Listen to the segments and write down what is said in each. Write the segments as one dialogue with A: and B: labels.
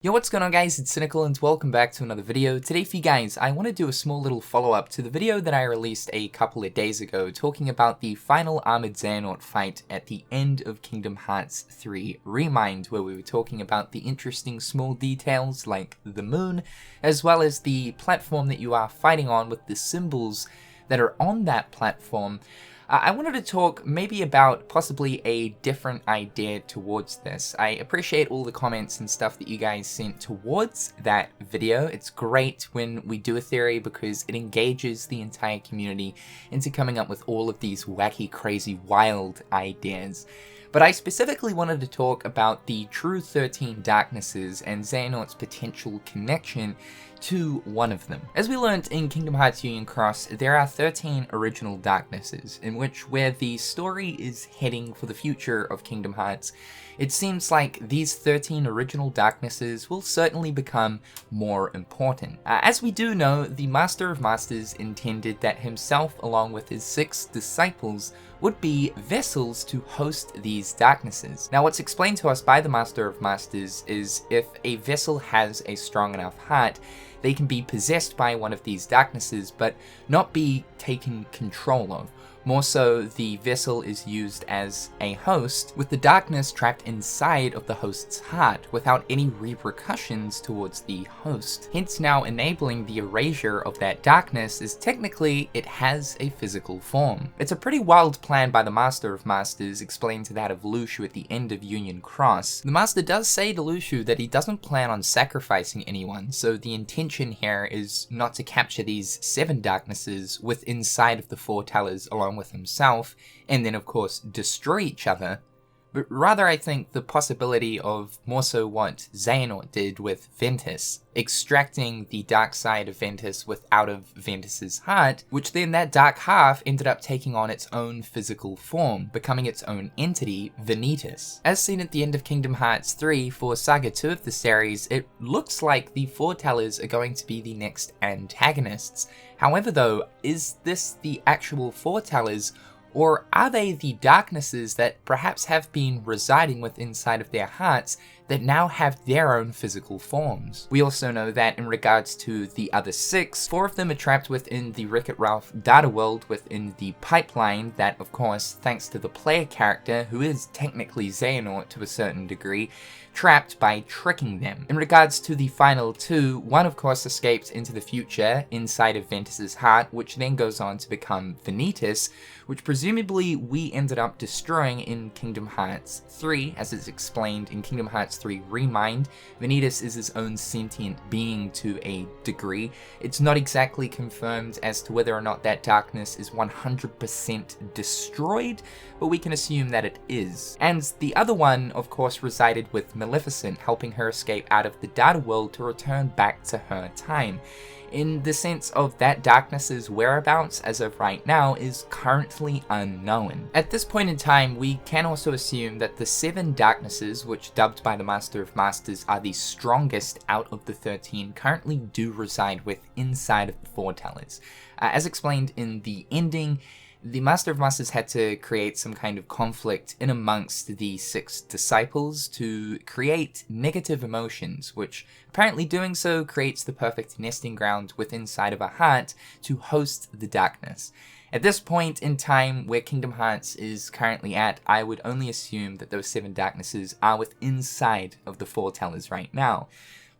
A: Yo, what's going on guys, it's Cynical and welcome back to another video. Today for you guys, I want to do a small little follow-up to the video that I released a couple of days ago talking about the final armored Xehanort fight at the end of Kingdom Hearts 3 Remind, where we were talking about the interesting small details like the moon, as well as the platform that you are fighting on with the symbols that are on that platform. I wanted to talk maybe about possibly a different idea towards this. I appreciate all the comments and stuff that you guys sent towards that video. It's great when we do a theory because it engages the entire community into coming up with all of these wacky, crazy, wild ideas. But I specifically wanted to talk about the true 13 darknesses and Xehanort's potential connection to one of them. As we learned in Kingdom Hearts Union Cross, there are 13 original darknesses, in which where the story is heading for the future of Kingdom Hearts, it seems like these 13 original darknesses will certainly become more important. As we do know, the Master of Masters intended that himself along with his 6 disciples would be vessels to host these darknesses. Now what's explained to us by the Master of Masters is if a vessel has a strong enough heart, they can be possessed by one of these darknesses but not be taken control of. More so, the vessel is used as a host, with the darkness trapped inside of the host's heart without any repercussions towards the host. Hence now enabling the erasure of that darkness is technically it has a physical form. It's a pretty wild plan by the Master of Masters, explained to that of Luxu at the end of Union Cross. The Master does say to Luxu that he doesn't plan on sacrificing anyone, so the intention here is not to capture these 7 darknesses with inside of the foretellers along with himself, and then of course destroy each other, but rather I think the possibility of more so what Xehanort did with Ventus, extracting the dark side of Ventus out of Ventus's heart, which then that dark half ended up taking on its own physical form, becoming its own entity, Vanitas. As seen at the end of Kingdom Hearts 3 for Saga 2 of the series, it looks like the foretellers are going to be the next antagonists. However though, is this the actual foretellers, or are they the darknesses that perhaps have been residing within inside of their hearts that now have their own physical forms? We also know that in regards to the other 6, 4 of them are trapped within the Wreck-It Ralph data world within the pipeline that, of course, thanks to the player character, who is technically Xehanort to a certain degree, trapped by tricking them. In regards to the final 2, one of course escapes into the future inside of Ventus's heart, which then goes on to become Vanitas, which presumably we ended up destroying in Kingdom Hearts 3, as it's explained in Kingdom Hearts 3 Remind. Vanitas is his own sentient being to a degree. It's not exactly confirmed as to whether or not that darkness is 100% destroyed, but we can assume that it is. And the other one, of course, resided with Maleficent, helping her escape out of the data world to return back to her time. In the sense of that darkness's whereabouts as of right now is currently unknown. At this point in time, we can also assume that the 7 darknesses, which dubbed by the Master of Masters are the strongest out of the 13, currently do reside inside of the foretellers. As explained in the ending, the Master of Masters had to create some kind of conflict in amongst the 6 disciples to create negative emotions, which apparently doing so creates the perfect nesting ground within inside of a heart to host the darkness. At this point in time where Kingdom Hearts is currently at, I would only assume that those 7 darknesses are within inside of the foretellers right now.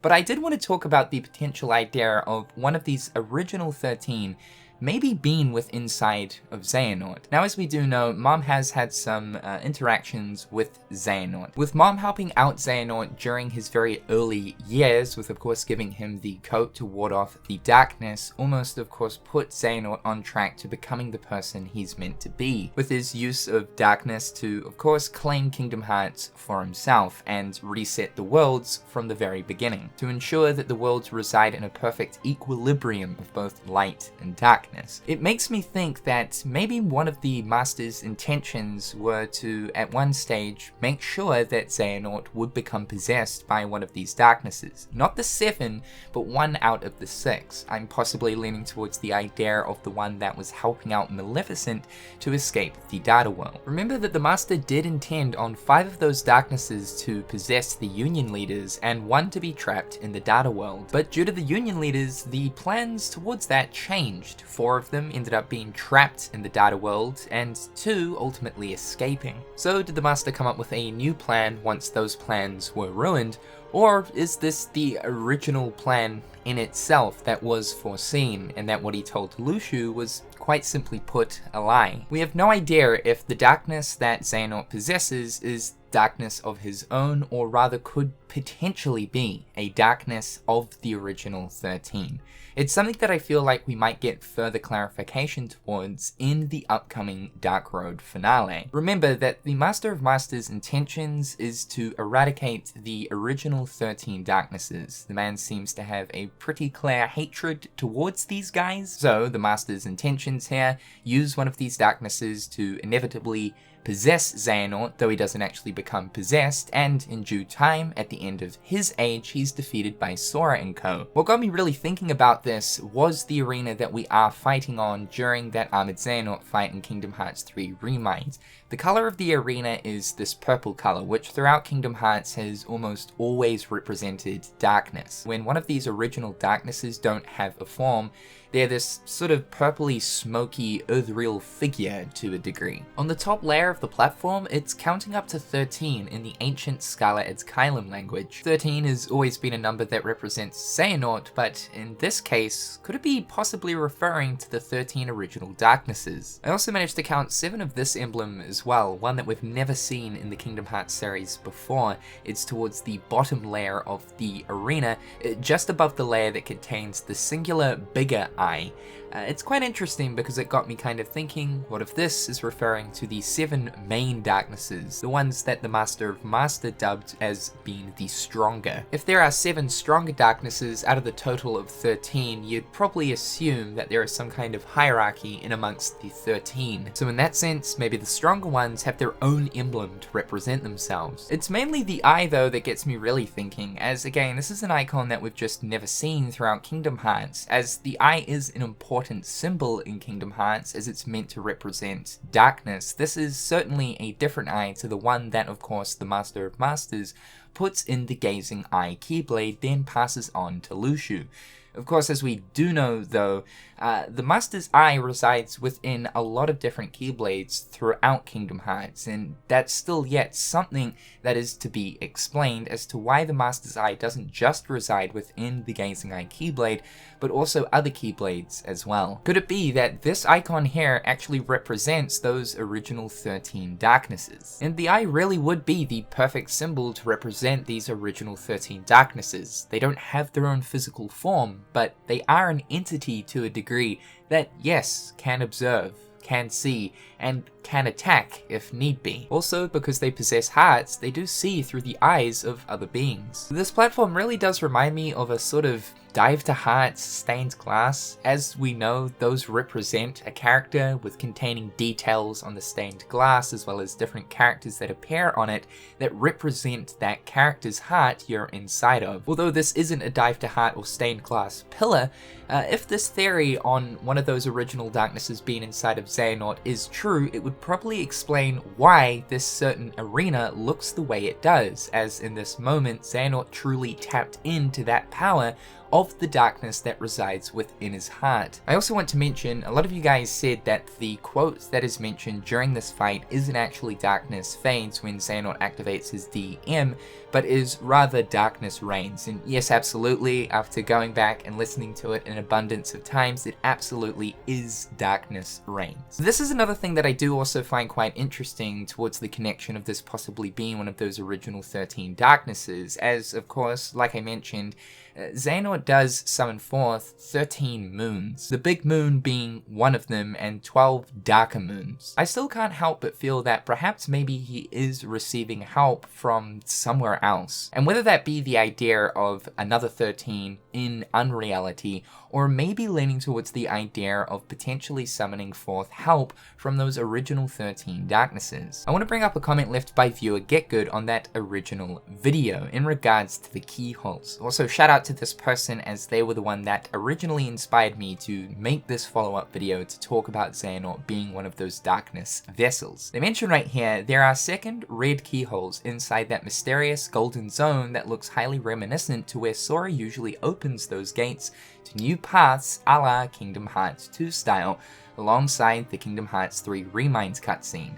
A: But I did want to talk about the potential idea of one of these original 13 maybe being within inside of Xehanort. Now, as we do know, Mom has had some interactions with Xehanort, with Mom helping out Xehanort during his very early years, with of course giving him the coat to ward off the darkness, almost of course put Xehanort on track to becoming the person he's meant to be, with his use of darkness to of course claim Kingdom Hearts for himself and reset the worlds from the very beginning, to ensure that the worlds reside in a perfect equilibrium of both light and dark. darkness. It makes me think that maybe one of the Master's intentions were to, at one stage, make sure that Xehanort would become possessed by one of these darknesses. Not the 7, but one out of the 6. I'm possibly leaning towards the idea of the one that was helping out Maleficent to escape the data world. Remember that the Master did intend on 5 of those darknesses to possess the Union leaders and 1 to be trapped in the data world, but due to the Union leaders, the plans towards that changed. 4 of them ended up being trapped in the data world and 2 ultimately escaping. So did the Master come up with a new plan once those plans were ruined, or is this the original plan in itself that was foreseen, and that what he told Luxu was quite simply put a lie? We have no idea if the darkness that Xehanort possesses is darkness of his own, or rather could potentially be a darkness of the original 13. It's something that I feel like we might get further clarification towards in the upcoming Dark Road finale. Remember that the Master of Masters' intentions is to eradicate the original 13 darknesses. The man seems to have a pretty clear hatred towards these guys, so the Master's intentions here use one of these darknesses to inevitably possess Xehanort, though he doesn't actually become possessed, and in due time, at the end of his age, he's defeated by Sora and co. What got me really thinking about this was the arena that we are fighting on during that Armored Xehanort fight in Kingdom Hearts 3 Remind. The color of the arena is this purple color, which throughout Kingdom Hearts has almost always represented darkness. When one of these original darknesses don't have a form, they're this sort of purpley, smoky, ethereal figure to a degree. On the top layer of the platform, it's counting up to 13 in the ancient Scala Edskylum language. 13 has always been a number that represents Xehanort, but in this case, could it be possibly referring to the 13 original darknesses? I also managed to count 7 of this emblem as well, one that we've never seen in the Kingdom Hearts series before. It's towards the bottom layer of the arena, just above the layer that contains the singular bigger eye. It's quite interesting because it got me kind of thinking, what if this is referring to the 7 main darknesses, the ones that the Master of Master dubbed as being the stronger. If there are 7 stronger darknesses out of the total of 13, you'd probably assume that there is some kind of hierarchy in amongst the 13. So in that sense, maybe the stronger ones have their own emblem to represent themselves. It's mainly the eye though that gets me really thinking, as again, this is an icon that we've just never seen throughout Kingdom Hearts, as the eye is an important symbol in Kingdom Hearts as it's meant to represent darkness. This is certainly a different eye to the one that, of course, the Master of Masters puts in the Gazing Eye Keyblade, then passes on to Luxu. Of course, as we do know though, the Master's Eye resides within a lot of different Keyblades throughout Kingdom Hearts, and that's still yet something that is to be explained as to why the Master's Eye doesn't just reside within the Gazing Eye Keyblade, but also other Keyblades as well. Could it be that this icon here actually represents those original 13 darknesses? And the eye really would be the perfect symbol to represent these original 13 darknesses. They don't have their own physical form, but they are an entity to a degree that, yes, can observe, can see, and can attack if need be. Also, because they possess hearts, they do see through the eyes of other beings. This platform really does remind me of a sort of Dive to Hearts stained glass. As we know, those represent a character with containing details on the stained glass, as well as different characters that appear on it that represent that character's heart you're inside of. Although this isn't a Dive to Heart or stained glass pillar, if this theory on one of those original darknesses being inside of Xehanort is true, it would probably explain why this certain arena looks the way it does, as in this moment Xehanort truly tapped into that power of the darkness that resides within his heart. I also want to mention, a lot of you guys said that the quote that is mentioned during this fight isn't actually darkness fades when Xehanort activates his DM, but is rather darkness reigns. And yes, absolutely, after going back and listening to it an abundance of times, it absolutely is darkness reigns. This is another thing that I do also find quite interesting towards the connection of this possibly being one of those original 13 darknesses, as of course, like I mentioned, Xehanort does summon forth 13 moons, the big moon being one of them and 12 darker moons. I still can't help but feel that perhaps maybe he is receiving help from somewhere else, and whether that be the idea of another 13 in unreality, or maybe leaning towards the idea of potentially summoning forth help from those original 13 darknesses. I want to bring up a comment left by viewer GetGood on that original video in regards to the keyholes. Also, shout out to this person, as they were the one that originally inspired me to make this follow-up video to talk about Xehanort being one of those darkness vessels. They mention right here, there are second red keyholes inside that mysterious golden zone that looks highly reminiscent to where Sora usually opens those gates to new paths a la Kingdom Hearts 2 style, alongside the Kingdom Hearts 3 Reminds cutscene.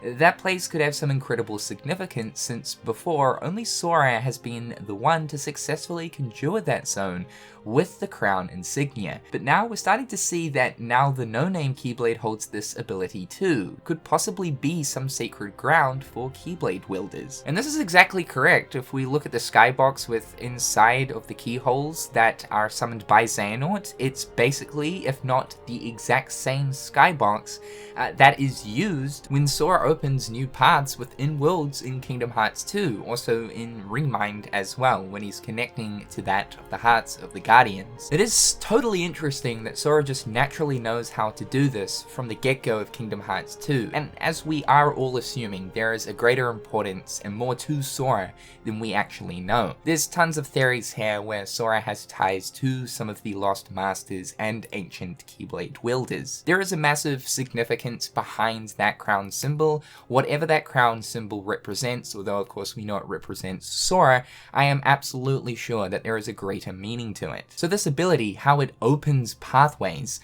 A: That place could have some incredible significance, since before, only Sora has been the one to successfully conjure that zone with the crown insignia. But now we're starting to see that now the no-name Keyblade holds this ability too. Could possibly be some sacred ground for Keyblade wielders. And this is exactly correct. If we look at the skybox with inside of the keyholes that are summoned by Xehanort, it's basically, if not the exact same skybox that is used when Sora opens new paths within worlds in Kingdom Hearts 2, also in Remind as well, when he's connecting to that of the hearts of the Guardians. It is totally interesting that Sora just naturally knows how to do this from the get-go of Kingdom Hearts 2, and as we are all assuming, there is a greater importance and more to Sora than we actually know. There's tons of theories here where Sora has ties to some of the Lost Masters and ancient Keyblade wielders. There is a massive significance behind that crown symbol, whatever that crown symbol represents, although of course we know it represents Sora. I am absolutely sure that there is a greater meaning to it. So this ability, how it opens pathways,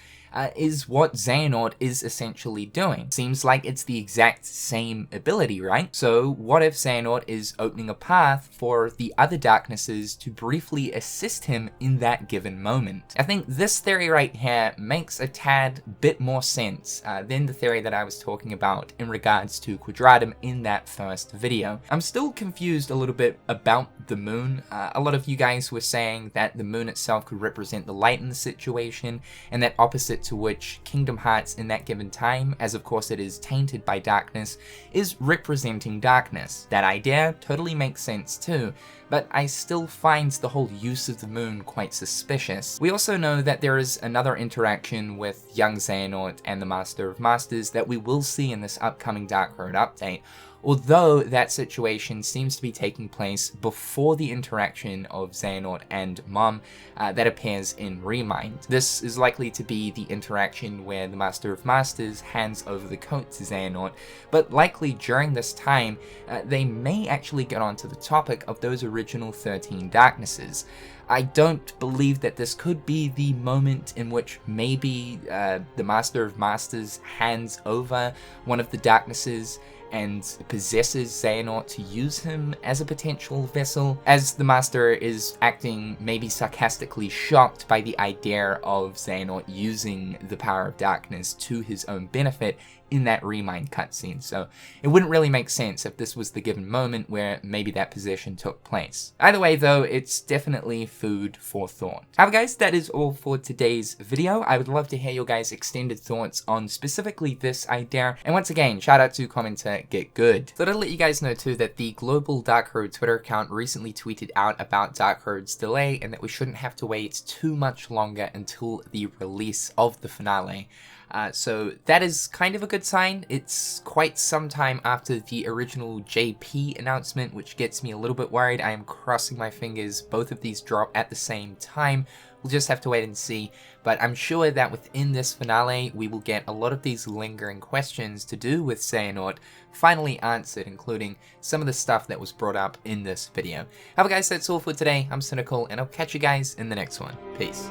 A: is what Xehanort is essentially doing. Seems like it's the exact same ability, right? So what if Xehanort is opening a path for the other darknesses to briefly assist him in that given moment? I think this theory right here makes a tad bit more sense than the theory that I was talking about in regards to Quadratum in that first video. I'm still confused a little bit about the moon. A lot of you guys were saying that the moon itself could represent the light in the situation, and that opposite to which Kingdom Hearts in that given time, as of course it is tainted by darkness, is representing darkness. That idea totally makes sense too, but I still find the whole use of the moon quite suspicious. We also know that there is another interaction with young Xehanort and the Master of Masters that we will see in this upcoming Dark Road update, although that situation seems to be taking place before the interaction of Xehanort and Mom that appears in Remind. This is likely to be the interaction where the Master of Masters hands over the coat to Xehanort, but likely during this time they may actually get onto the topic of those original 13 darknesses. I don't believe that this could be the moment in which maybe the Master of Masters hands over one of the darknesses and possesses Xehanort to use him as a potential vessel, as the Master is acting maybe sarcastically shocked by the idea of Xehanort using the power of darkness to his own benefit in that Remind cutscene. So it wouldn't really make sense if this was the given moment where maybe that possession took place. Either way though, it's definitely food for thought. However guys, that is all for today's video. I would love to hear your guys' extended thoughts on specifically this idea, and once again, shout out to commenter GetGood. So to let you guys know too that the Global Dark Road Twitter account recently tweeted out about Dark Road's delay, and that we shouldn't have to wait too much longer until the release of the finale. So that is kind of a good sign. It's quite some time after the original JP announcement, which gets me a little bit worried. I am crossing my fingers both of these drop at the same time. We'll just have to wait and see, but I'm sure that within this finale we will get a lot of these lingering questions to do with Xehanort finally answered, including some of the stuff that was brought up in this video. However guys, that's all for today. I'm Cynical, and I'll catch you guys in the next one. Peace.